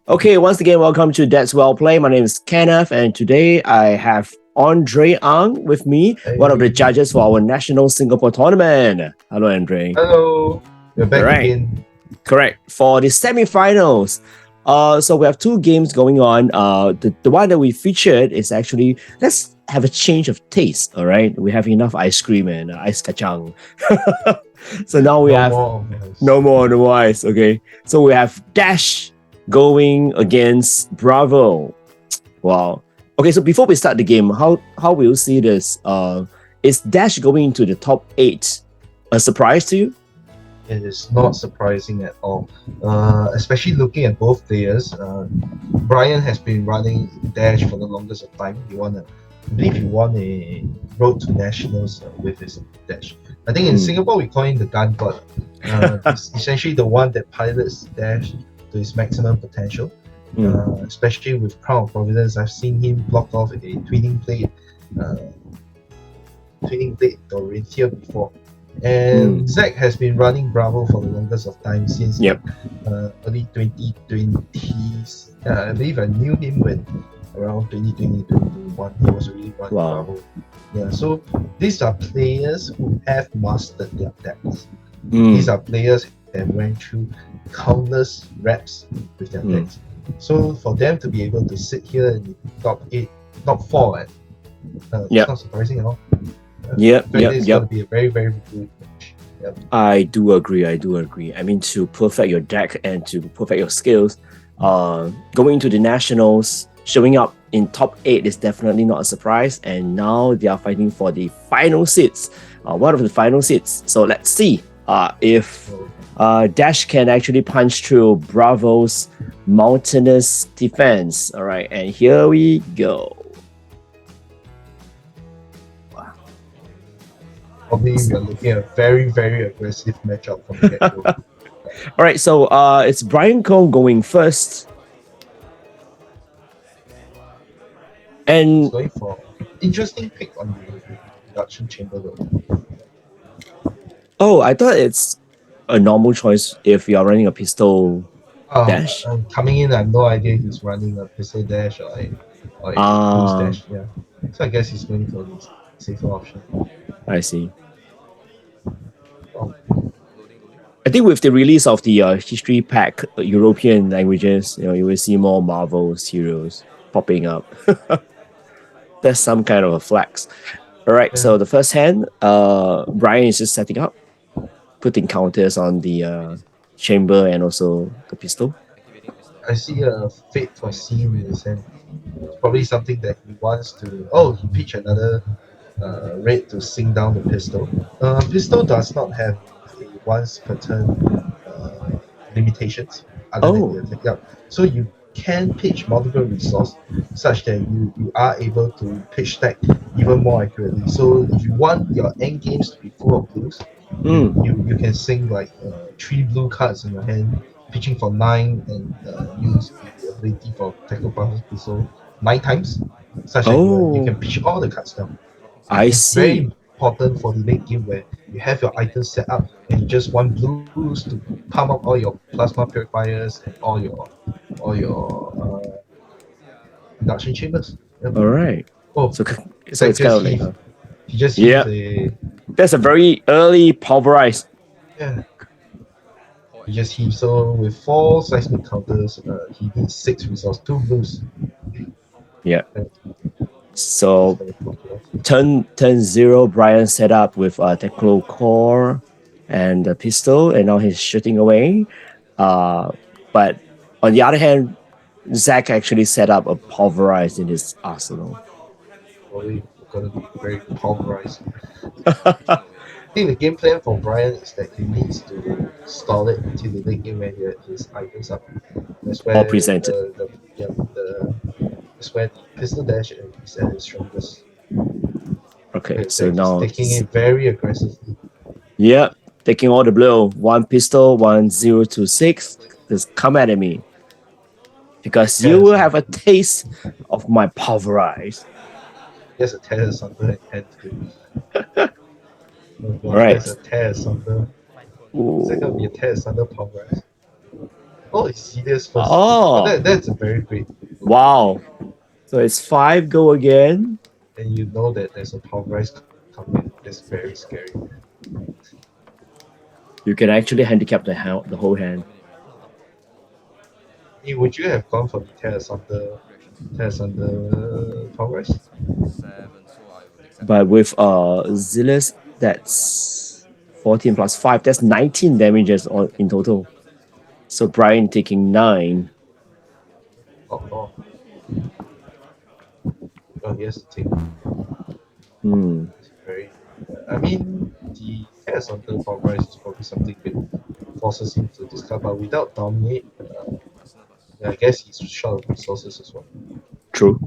Okay, once again, welcome to That's Well Play. My name is Kenneth, and today I have Andre Ang with me, one of the Hey, judges for our national Singapore tournament. Hello, Andre. hello. We're All back right, again. correct. For the semifinals, so we have two games going on. The one that we featured is actually let's have a change of taste. All right, we have enough ice cream and ice kacang. So now we No have more of us. no more ice. Okay, so we have Dash going against Bravo. Wow. Okay, so before we start the game, how will you see this? Is Dash going into the top 8 a surprise to you? It is not surprising at all. Especially looking at both players. Brian has been running Dash for the longest of time. I believe he won a Road to Nationals with his Dash. I think in Singapore we call him the gun god. He's essentially the one that pilots Dash to his maximum potential. Especially with Crown of Providence, I've seen him block off a uh, twinning blade Dorothea before. And Zach has been running Bravo for the longest of time since Yep. early 2020s. I believe I knew him when around 2020, 2021. He was already running Wow. Bravo. Yeah, so these are players who have mastered their decks. Mm. These are players that went through countless reps with their decks. So for them to be able to sit here in the top 8, top 4, it's not surprising at all. It's going to be a very, very good match. Yep. I do agree. I mean, to perfect your deck and to perfect your skills, going to the nationals, showing up in top 8 is definitely not a surprise. And now they are fighting for the final seats, one of the final seats. So let's see if Dash can actually punch through Bravo's mountainous defense. All right, and here we go. Probably we are looking at a very, very aggressive matchup from the get-go. All right, so it's Brian Cole going first. And He's going for interesting pick on the induction chamber though. oh, I thought it's a normal choice if you are running a pistol dash. Coming in, I have no idea he's running a pistol dash or a boost dash. Yeah, so I guess he's going for the safer option. I see. Oh. I think with the release of the history pack, European languages, you will see more Marvel's heroes popping up. That's some kind of a flex. All right, so the first hand, Brian is just setting up, putting counters on the chamber and also the pistol. I see a fate for scene in his hand. It's probably something that he wants to. Oh, he pitched another raid to sing down the pistol. Pistol does not have a once per turn limitations other than the attack. Yep. So you can pitch multiple resource such that you are able to pitch stack even more accurately. So if you want your end games to be full of blues, you can sing like 3 blue cards in your hand, pitching for 9 and use the ability for tackle pass pistol 9 times, such that you can pitch all the cards down. I It's very see. important for the late game where you have your items set up and you just want blues to pump up all your plasma purifiers and all your induction chambers. Yep. All right. Oh, So it's it's kind of like he just used a that's a very early pulverize. yeah. He just heaved. So with 4 seismic counters, he needs 6 resources, 2 blues. Yeah. So turn 0, Brian set up with a techno core and a pistol, and now he's shooting away. But on the other hand, Zach actually set up a pulverize in his arsenal. Probably gonna be very pulverized. I think the game plan for Brian is that he needs to stall it until the late game when his items up. That's where All presented. that's where the pistol dash is at its strongest. Okay, so now taking it very aggressively. Yeah, taking all the blow. 1 pistol, 1026. Just come at me. Because you will have a taste of my pulverize. There's a tear asunder and All right. There's a tear asunder. Is that gonna be a tear asunder pulverize? Oh, it's Celia's first. Oh, Oh, that's a very great move. wow. So it's 5 go again. And you know that there's a pulverize coming. That's very scary. You can actually handicap the whole hand. Would you have gone for the tears on the pulverize? But with Zillus, that's 14 plus 5. That's 19 damages in total. So Brian taking 9. Oh, oh, oh, he has to take Hmm. very. I mean, the tears on the pulverize is probably something that forces him to discard, but without dominate, I guess he's short of resources as well. True.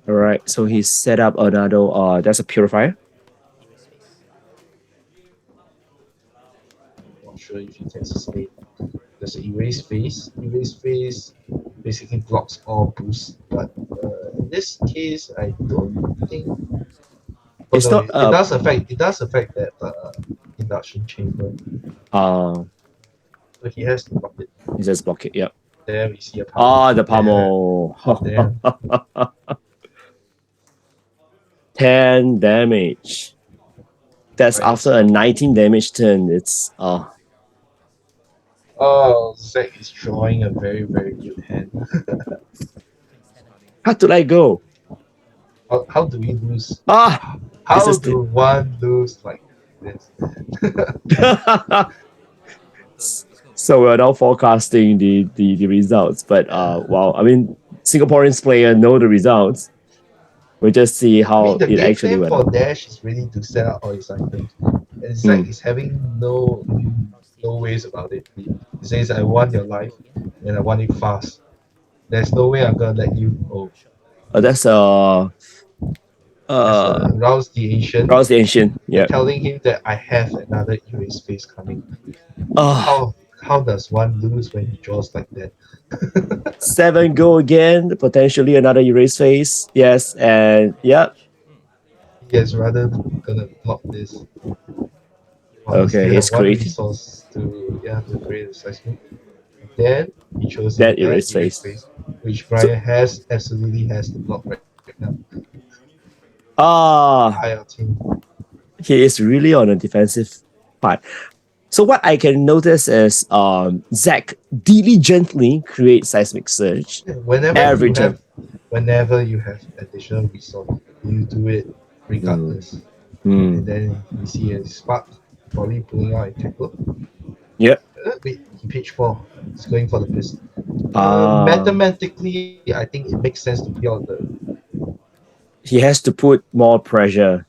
All right. So he set up another. That's a purifier. Not sure if he can sustain. There's an erase phase. Erase phase basically blocks all boosts, but in this case, I don't think. Oh It's no, not it does affect. It does affect that induction chamber. So he has to block it. It says block it. Yep. There we see a power. The There, pummel. there. 10 damage. That's Right. after a 19 damage turn. It's Oh, Zack is drawing a very very good hand. hard to let go. How do we lose? Ah, it's How just do one lose like this? so we're now forecasting the results. But wow, I mean Singaporeans player know the results. We'll just see I mean, how the it game actually plan went for out. Dash is really to set up all his items. And Zack Mm. is having no ways about it. He says, I want your life and I want it fast. There's no way I'm gonna let you go. That's As uh Rouse the Ancient Rouse the Ancient. and Yeah. telling him that I have another erase phase coming. Ah, How does one lose when he draws like that? 7 go again. Potentially another erase phase. Yes, and yeah. He is rather gonna block this while he Okay, still have he's one creating resource to create a seismic. Then he chose him that that erase erase phase. phase, which So Brian absolutely has to block right now. ah, IoT. he is really on a defensive part. So what I can notice is Zach diligently creates seismic surge Whenever every you turn. have whenever you have additional resource, you do it Mm. regardless. And Mm. then we see a spark probably pulling out a tackle. Yep. Wait, he pitched 4. He's going for the pistol. Ah, Mathematically, I think it makes sense to peel the. he has to put more pressure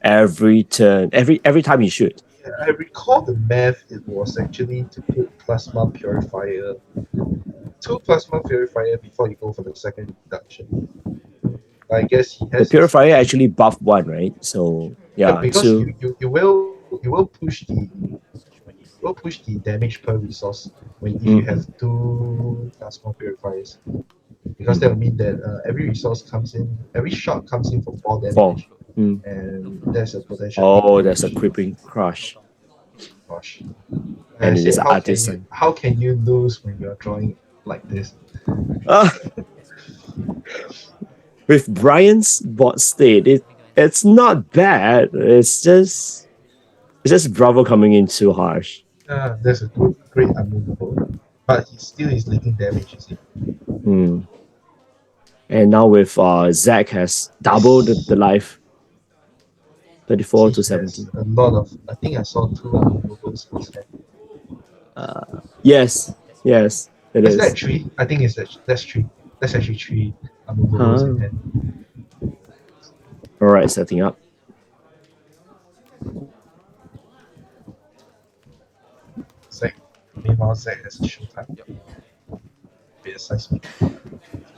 every turn, every time he shoot. I recall the math. It was actually to put plasma purifier, 2 plasma purifier before you go for the second reduction. I guess he The has his purifier reason. actually buff 1, right? So Yeah, yeah, because two. you will push the damage per resource when if you have Mm-mm. 2 plasma purifiers, because that Mm. will mean that every shot comes in for 4. damage, Mm. and there's a potential 8 Oh, there's a damage. crippling crush, Gosh, like I and it said, is artisan. how can you lose when you're drawing like this? Ah, with Brian's bot state, it's not bad. It's just Bravo coming in too harsh. There's a great unmovable, but he still is leaking damage. You see, Hmm. And now with Zach has doubled the yes, life, 34 see, to he has 17. a lot of. I think I saw 2 unmovables in his hand. Yes, yes, it Is that is. 3? I think that's 3. That's actually 3 unmovables in Huh. hand. All right, setting up. Zack, meanwhile, Zack has a showtime. Bit of seismic.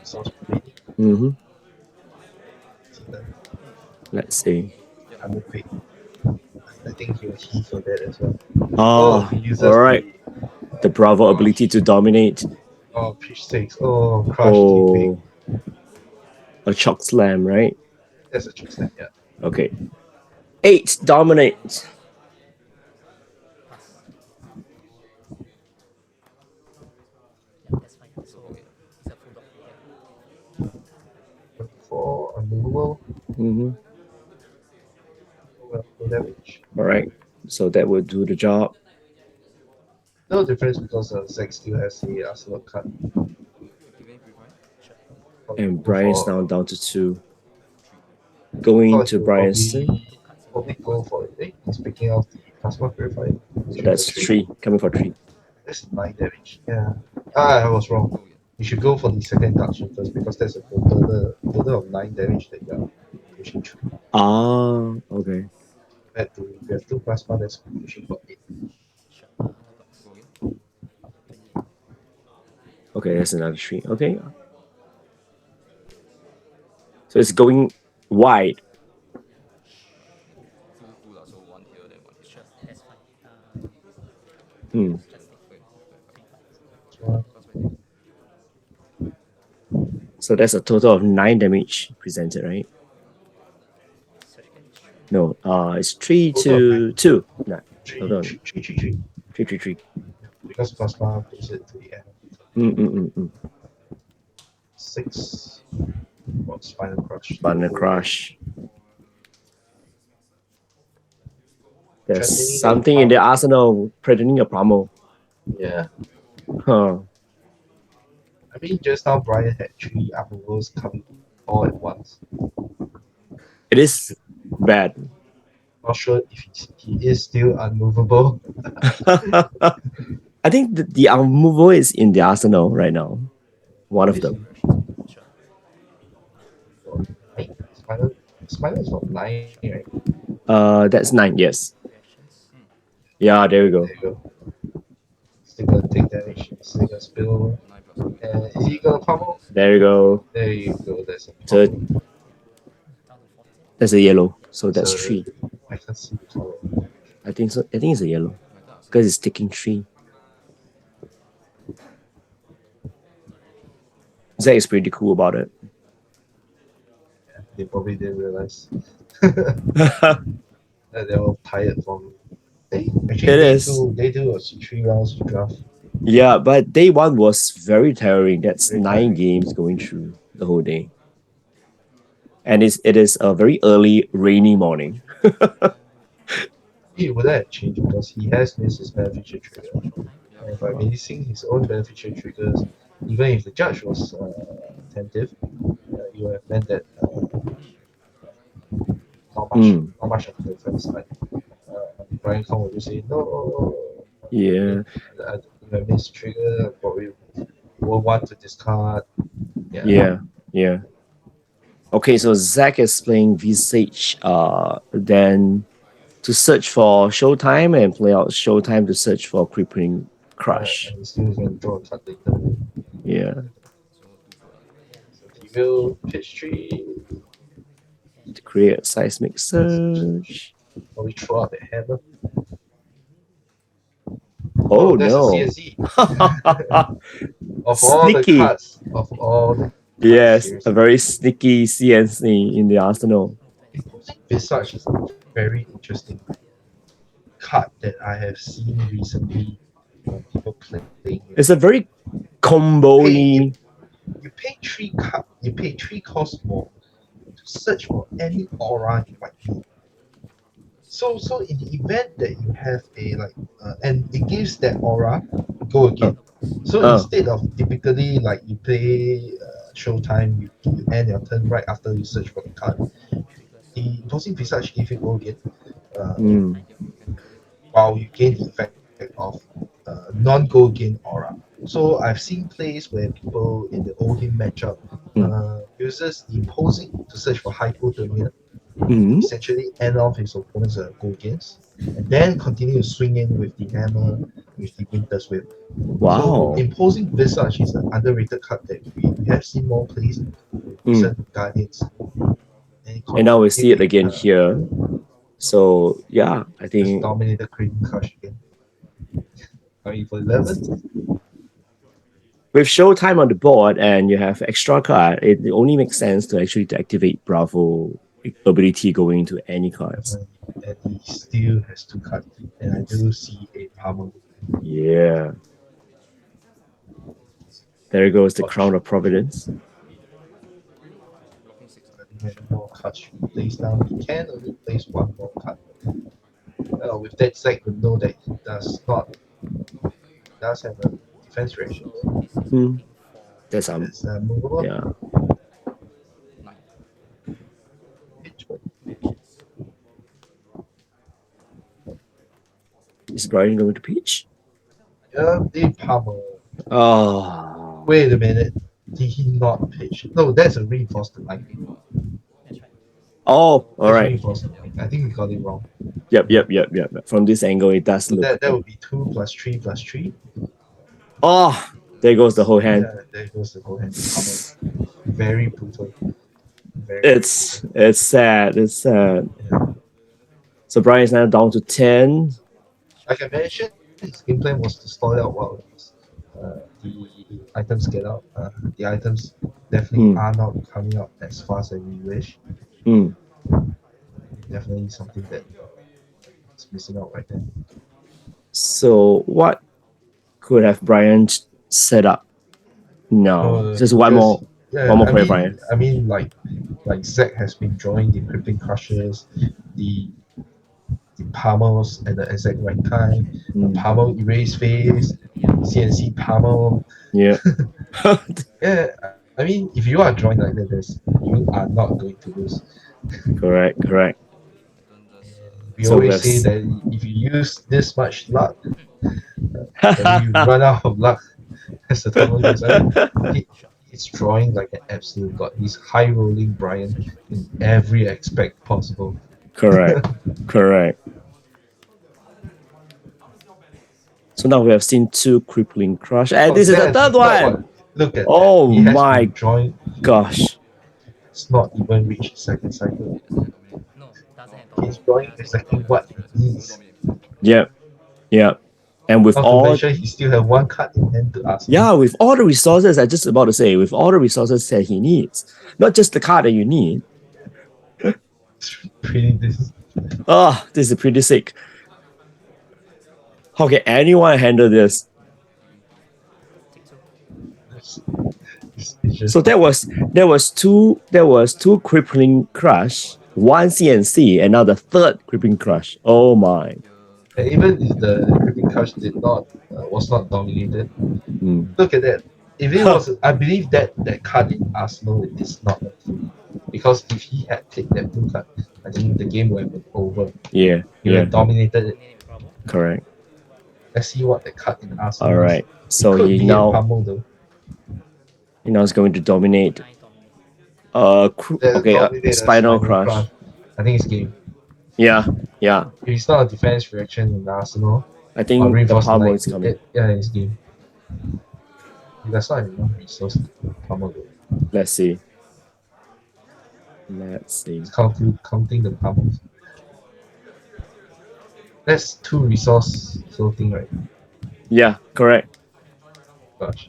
Sounds pretty. Mm-hmm. See the Let's see. unmovable. I think he will heal for that as well. Oh, Oh, he all uses right. the The Bravo ability to dominate. pitch 6. Oh, crush TP. Oh, a chalk slam, right? That's a choke slam, yeah. Okay. 8 dominate. Mm-hmm. Well, no damage. All right. So that will do the job. No difference because Zack still has the Arsenal card. Probably And go Brian's now for. down to 2. I Going thought to he'll Brian's turn. probably go for. He's picking out the plasma purifier. So Should go that's three. 3. Coming for 3. That's 9 damage. Yeah. Ah, I was wrong. You should go for the second touch first because there's a total of 9 damage that you're pushing through. Ah, okay. Compared to if you have two plasma, that's pushing for 8. Okay, that's another 3. Okay. So it's going wide. Hmm. So, So that's a total of 9 damage presented, right? No, it's 3 total of 9. to 2. No, Three, total of three, three, three, three. 3, 3, 3. Because plasma puts it to the end. Mm, mm, mm, mm. 6. What spinal crush? Banner Crush. There's Threatening a something in the palm. arsenal threatening a Pramo. Yeah. Huh. I mean, just now Brian had 3 approvals coming all at once. It is bad. Not sure if he is still unmovable. I think the unmovable is in the arsenal right now. One of Is them. he? For 9? Spinal is for 9, right? That's 9, yes. Yeah, there we There go. you go. Still gonna take damage. Still gonna spill. And is he gonna pummel? There you go. There you go. There's a So pummel. that's a yellow. So that's So 3. I can't see the color. I think so. I think it's a yellow. Because it's taking 3. Zach is pretty cool about it. They probably didn't realize It that they're all tired from. Actually, is. they do a 3 rounds of draft. Yeah, but day 1 was very tiring. That's Very 9 tiring. games going through the whole day. And it is a very early rainy morning. It would have changed because he has missed his beneficial trigger. And by missing his own beneficial triggers, even if the judge was attentive, it would have meant that Mm, not much of a difference. Like Brian Kong would just say, no, I yeah, mean, if I miss trigger, probably will want to discard. Yeah. yeah, yeah. Okay, so Zach is playing Visage, then to search for Showtime and play out Showtime to search for Crippling Crush. And still can draw a card later. Yeah, So he will pitch tree, to create a seismic surge. probably throw out the hammer. Oh Oh, that's a no. CNC. Of all the Sneaky. cards, of all the cards, Yes, a seriously. very sneaky CNC in the arsenal. Imposing Visage is a very interesting card that I have seen recently. People playing it. It's a very Pay you, combo-y. you pay 3 card, you pay 3 costs more to search for any aura you might need. So in the event that you have and it gives that aura, go Uh, again. So uh, instead of typically like you play Showtime, you end your turn right after you search for the card. The imposing visage give you go again, uh, mm, while you gain the effect of non-go again aura. So I've seen plays where people in the Ohin matchup mm, uses the imposing to search for hypothermia, mm. essentially end off his opponent's goal gains, and then continue to swing in with the hammer with the Winter's Whip. So Wow. imposing Visage is an underrated card that we have seen more plays with Mm. recent Guardians, and it And now we see it continued again here. So yeah, I just think dominated Craving Crush again. I mean, for 11, with Showtime on the board and you have extra card, it only makes sense to actually to activate Bravo ability going into any cards. and he still has 2 cards, and I do see a Palmer. Yeah. There goes the Watch. Crown of Providence. How many more cards should we place down? We can only place one more card. With that, Zach would know that he does have a defense reaction. Hmm. That's Let's move on. yeah. Pitch. Is Brian going to pitch? The Palmer. Oh. Wait a minute. Did he not pitch? No, that's a reinforced lightning. Oh, all That's right. reinforced lightning. I think we got it wrong. Yep. From this angle, it does So look. that would be 2 plus 3 plus 3. Oh, there goes the whole hand. Yeah, there goes the whole hand. Palmer. Very brutal. It's sad. It's sad. Yeah. So Brian is now down to 10. Like I mentioned, his game plan was to stall out while the items get out. The items definitely are not coming out as fast as we wish. Definitely something that is missing out right there. So what could have Brian set up? No, just one more play, Brian. I mean, like Zach has been drawing the crippling crushers, the Pummels at the exact right time, Pummel erase phase, CNC Pummel. Yeah. Yeah, I mean, if you are drawing like that, you are not going to lose. Correct. We always say that if you use this much luck, then you run out of luck as the tournament goes. I mean, he's drawing like an absolute god. He's high rolling BRYAN in every aspect possible. Correct. So now we have seen 2 crippling crush, and this is the third one. Look at oh that. My gosh! It's not even reached second cycle. He's drawing exactly what he needs. Yep. And with all, he still have 1 card in hand to ask. Yeah, with all the resources, I just about to say, with all the resources that he needs, not just the card that you need. This is pretty sick. How can anyone handle this? So there was two crippling crush, 1 CNC, and now the 3rd crippling crush. Oh my! And even if the crippling crush was not dominated, look at that. If it was, I believe that card in Arsenal is not a free, because if he had played that blue card, I think the game would have been over. Yeah, he would have dominated it. Correct. Let's see what the card in Arsenal. All right, so he now is going to dominate. Spinal crush. I think it's game. Yeah. If it's not a defense reaction in Arsenal, I think the Palmer is coming. It's game. That's not enough resource to Palmer. Let's see. It's counting the Palmers. That's 2 resource floating, right? Yeah, correct. Gosh.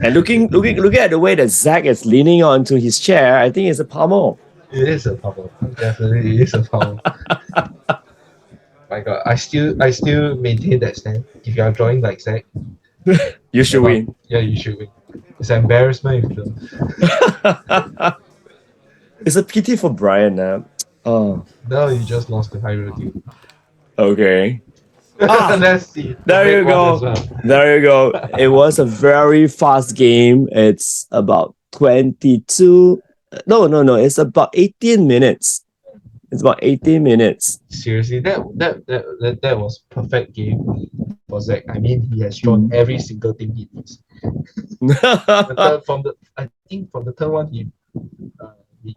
And looking at the way that Zach is leaning onto his chair, I think it's a Palmer. It is a Palmer. Definitely, it is a Palmer. My God, I still maintain that stand. If you are drawing like Zach, you should win. Yeah, you should win. It's an embarrassment if you don't. It's a pity for Brian now. Oh. No, you just lost the high road. Okay. Let's see. There you go. It was a very fast game. It's about 22. No. It's about 18 minutes. Seriously, that was perfect game for Zach. I mean, he has drawn every single thing he needs. I think from the turn 1, he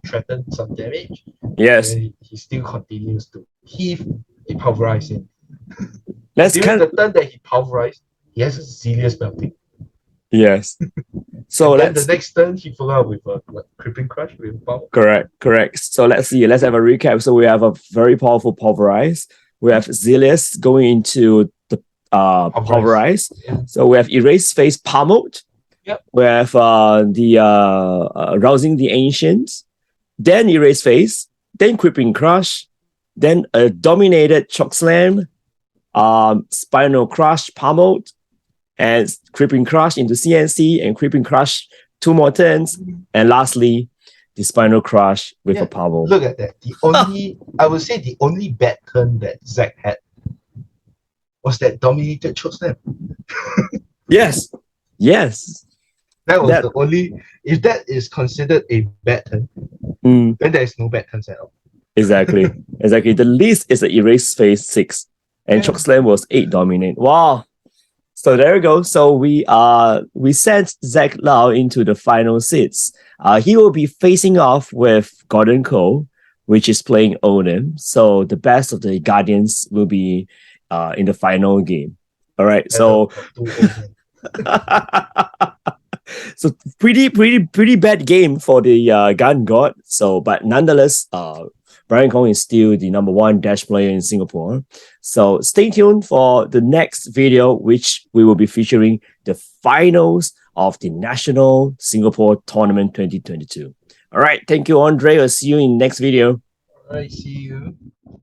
threatened some damage. Yes. And he still continues to. He pulverized him. During the turn that he pulverized, he has a Zelius melting. Yes. So then the next turn he followed up with a crippling crush with power. Correct. So let's see. Let's have a recap. So we have a very powerful pulverize. We have Zelius going into the pulverize. Yeah. So we have erase phase pummeled. Yep. We have the rousing the ancients, then erase phase, then crippling crush, then a dominated choke slam, spinal crush pummeled, and crippling crush into CNC, and crippling crush 2 more turns, and lastly the spinal crush with Yeah, a pommel. look at that. The only, I would say the only bad turn that Zach had was that dominated chokeslam. Yes, yes. That was That the only, if that is considered a bad turn, mm, then there is no bad turns at all. exactly. Exactly. The least is the erase phase 6. And Yeah. chokeslam was 8 dominate. Wow. So there we go. So we sent Zach Lau into the final seats. He will be facing off with Gordon Cole, which is playing Odin. So the best of the Guardians will be in the final game. All right. So so pretty bad game for the Gun God. So but nonetheless, Brian Kong is still the number 1 dash player in Singapore. So stay tuned for the next video, which we will be featuring the finals of the National Singapore Tournament 2022. All right, thank you, Andre. I'll see you in the next video. All right, see you.